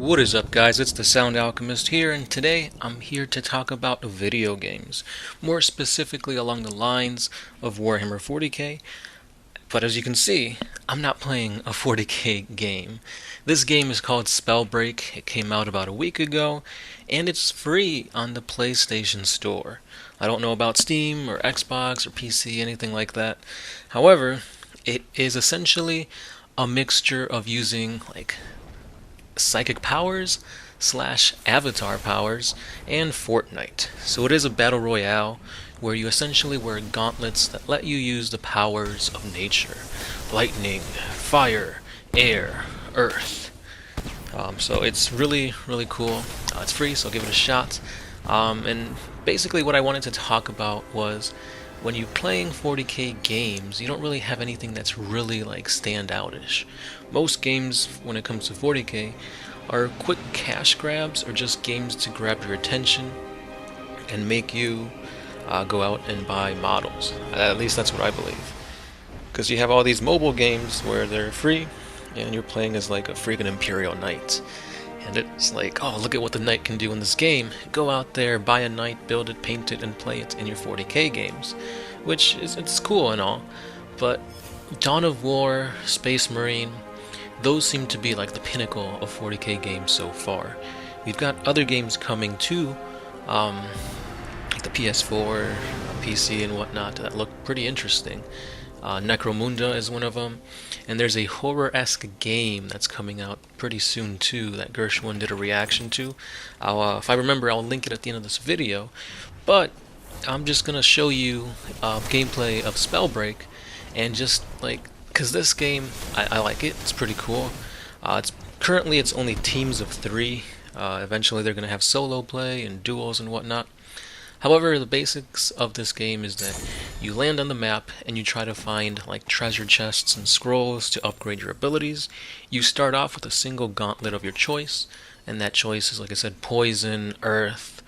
What is up, guys? It's the Sound Alchemist here, and today I'm here to talk about video games, more specifically along the lines of Warhammer 40k. But as you can see, I'm not playing a 40k game. This game is called SpellBreak. It came out about a week ago, and it's free on the PlayStation Store. I don't know about Steam or Xbox or PC, anything like that. However, it is essentially a mixture of using psychic powers slash avatar powers and Fortnite. So it is a battle royale where you essentially wear gauntlets that let you use the powers of nature: lightning, fire, air, earth. So it's really cool. It's free, so give it a shot. And basically what I wanted to talk about was, when you're playing 40k games, you don't really have anything that's really standoutish. Most games, when it comes to 40k, are quick cash grabs or just games to grab your attention and make you go out and buy models. At least that's what I believe. Because you have all these mobile games where they're free and you're playing as like a freaking Imperial Knight. And it's like, oh, look at what the knight can do in this game. Go out there, buy a knight, build it, paint it, and play it in your 40k games. Which it's cool and all, but Dawn of War, Space Marine, those seem to be like the pinnacle of 40k games so far. We've got other games coming too, like the PS4, PC, and whatnot, that look pretty interesting. Necromunda is one of them, and there's a horror-esque game that's coming out pretty soon too that Gershwin did a reaction to. If I remember, I'll link it at the end of this video, but I'm just gonna show you gameplay of SpellBreak, and just because this game, I like it. It's pretty cool. It's only teams of 3. Eventually they're gonna have solo play and duels and whatnot. However, the basics of this game is that you land on the map and you try to find treasure chests and scrolls to upgrade your abilities. You start off with a single gauntlet of your choice, and that choice is, like I said, poison, earth,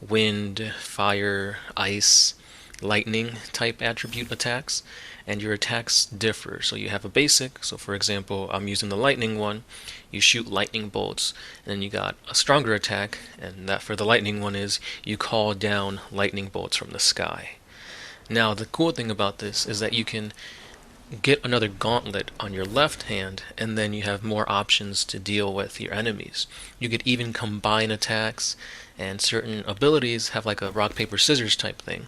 wind, fire, ice, lightning type attribute attacks, and your attacks differ. So you have a basic, so for example, I'm using the lightning one. You shoot lightning bolts, and then you got a stronger attack, and that for the lightning one is you call down lightning bolts from the sky. Now the cool thing about this is that you can get another gauntlet on your left hand, and then you have more options to deal with your enemies. You could even combine attacks, and certain abilities have like a rock paper scissors type thing.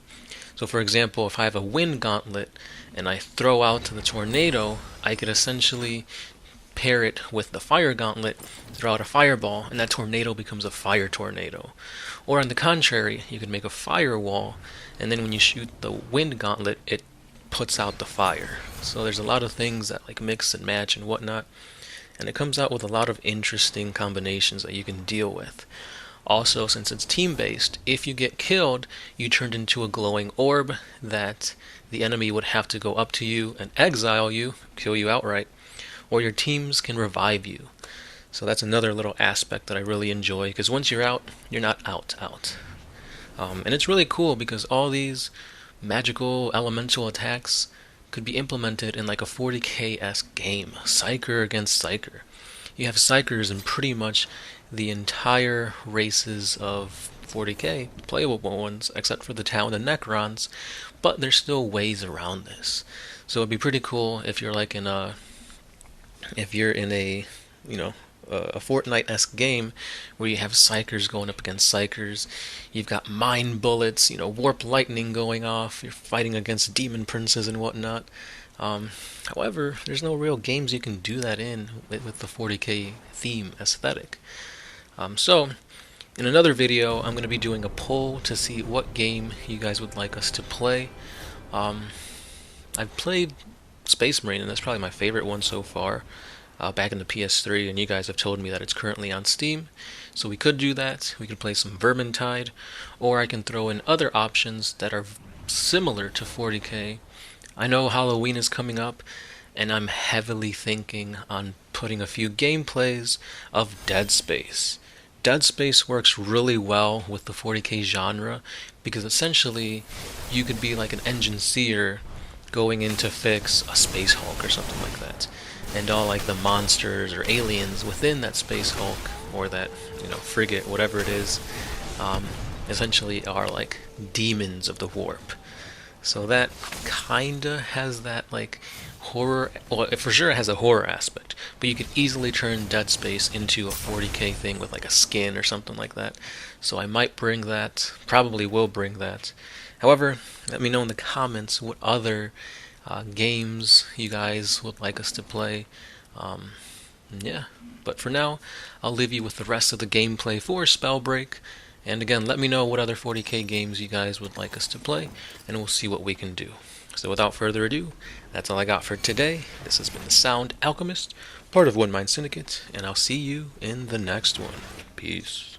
So for example, if I have a wind gauntlet and I throw out the tornado, I could essentially pair it with the fire gauntlet, throw out a fireball, and that tornado becomes a fire tornado. Or on the contrary, you could make a firewall, and then when you shoot the wind gauntlet, it puts out the fire. So there's a lot of things that mix and match and whatnot, and it comes out with a lot of interesting combinations that you can deal with. Also, since it's team-based, if you get killed, you turn into a glowing orb that the enemy would have to go up to you and exile you, kill you outright, or your teams can revive you. So that's another little aspect that I really enjoy, because once you're out, you're not out. And it's really cool because all these magical elemental attacks could be implemented in like a 40k-esque game, Psyker against Psyker. You have Psykers in pretty much the entire races of 40k, playable ones, except for the Tau and the Necrons, but there's still ways around this. So it'd be pretty cool if you're in a a Fortnite-esque game where you have Psykers going up against Psykers. You've got mind bullets, warp lightning going off. You're fighting against demon princes and whatnot. However, there's no real games you can do that in with the 40k theme aesthetic. So, in another video, I'm going to be doing a poll to see what game you guys would like us to play. I've played Space Marine, and that's probably my favorite one so far, back in the PS3, and you guys have told me that it's currently on Steam. So we could do that. We could play some Vermintide, or I can throw in other options that are similar to 40k. I know Halloween is coming up, and I'm heavily thinking on putting a few gameplays of Dead Space. Dead Space works really well with the 40k genre, because essentially you could be like an engine seer going in to fix a Space Hulk or something like that. And all the monsters or aliens within that Space Hulk or that, frigate, whatever it is, essentially are like demons of the warp. So that kinda has that like horror, well, it for sure has a horror aspect, but you could easily turn Dead Space into a 40k thing with like a skin or something like that. So I might bring that, probably will bring that. However, let me know in the comments what other games you guys would like us to play. Yeah, but for now, I'll leave you with the rest of the gameplay for SpellBreak. And again, let me know what other 40k games you guys would like us to play, and we'll see what we can do. So without further ado, that's all I got for today. This has been the Sound Alchemist, part of One Mind Syndicate, and I'll see you in the next one. Peace.